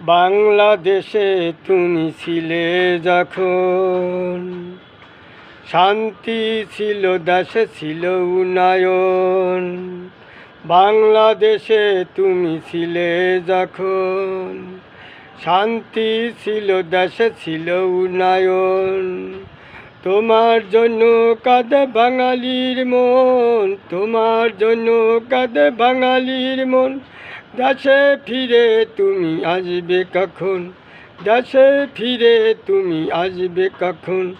বাংলাদেশে তুমি ছিলে যখন, শান্তি ছিল, দেশে ছিল উন্নয়ন। বাংলাদেশে তুমি ছিলে যখন, শান্তি ছিল, দেশে ছিল উন্নয়ন। তোমার জন্য কাঁদে বাঙালির মন, তোমার জন্য কাঁদে বাঙালির মন। দেশে ফিরে তুমি আসবে কখন, দেশে ফিরে তুমি আসবে কখন।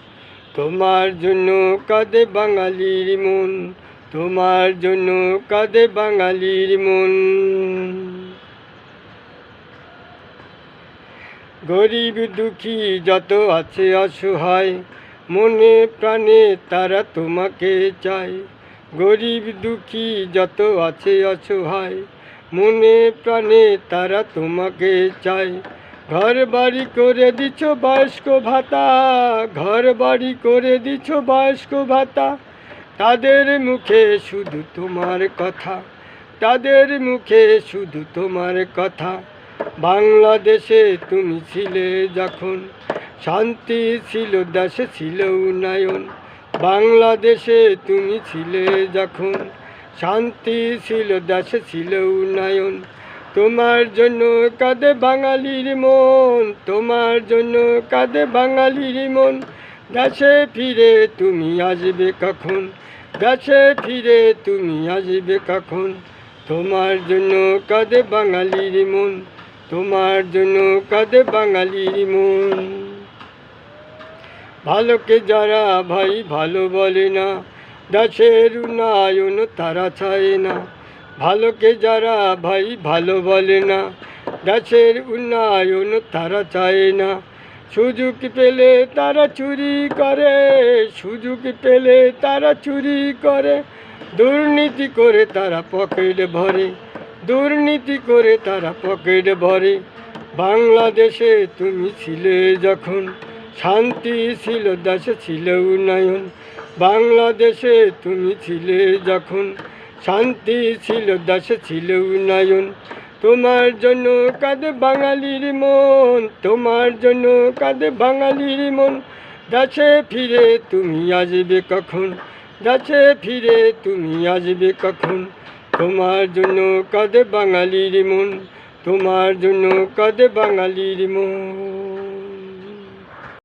তোমার জন্য কাঁদে বাঙালির মন, তোমার জন্য কাঁদে বাঙালির মন। গরিব দুঃখী যত আছে অসহায়, মনে প্রাণে তারা তোমাকে চায়। গরিব দুঃখী যত আছে অসহায়, মনে প্রাণে তারা তোমাকে চায়। ঘর বাড়ি করে দিচ্ছ বয়স্ক ভাতা, ঘর বাড়ি করে দিচ্ছ বয়স্ক ভাতা। তাদের মুখে শুধু তোমার কথা, তাদের মুখে শুধু তোমার কথা। বাংলাদেশে তুমি ছিলে যখন, শান্তি ছিল, দেশে ছিল উন্নয়ন। বাংলাদেশে তুমি ছিলে যখন, শান্তি ছিল, দেশে ছিল উন্নয়ন। তোমার জন্য কাঁদে বাঙালির মন, তোমার জন্য কাঁদে বাঙালির মন। দেশে ফিরে তুমি আসবে কখন, দেশে ফিরে তুমি আসবে কখন। তোমার জন্য কাঁদে বাঙালির মন, তোমার জন্য কাঁদে বাঙালির মন। ভালোকে যারা ভাই ভালো বলে না, দেশের উন্নয়ন তারা চায় না। ভালোকে যারা ভাই ভালো বলে না, দেশের উন্নয়ন তারা চায় না। সুযোগ পেলে তারা চুরি করে, সুযোগ পেলে তারা চুরি করে। দুর্নীতি করে তারা পকেট ভরে, দুর্নীতি করে তারা পকেট ভরে। বাংলাদেশে তুমি ছিলে যখন, শান্তি ছিল, দেশে ছিল উন্নয়ন। বাংলাদেশে তুমি ছিলে যখন, শান্তি ছিল, দেশে ছিল উন্নয়ন। তোমার জন্য কাঁদে বাঙালির মন, তোমার জন্য কাঁদে বাঙালির মন। দেশে ফিরে তুমি আসবে কখন, দেশে ফিরে তুমি আসবে কখন। তোমার জন্য কাঁদে বাঙালির মন, তোমার জন্য কাঁদে বাঙালির মন।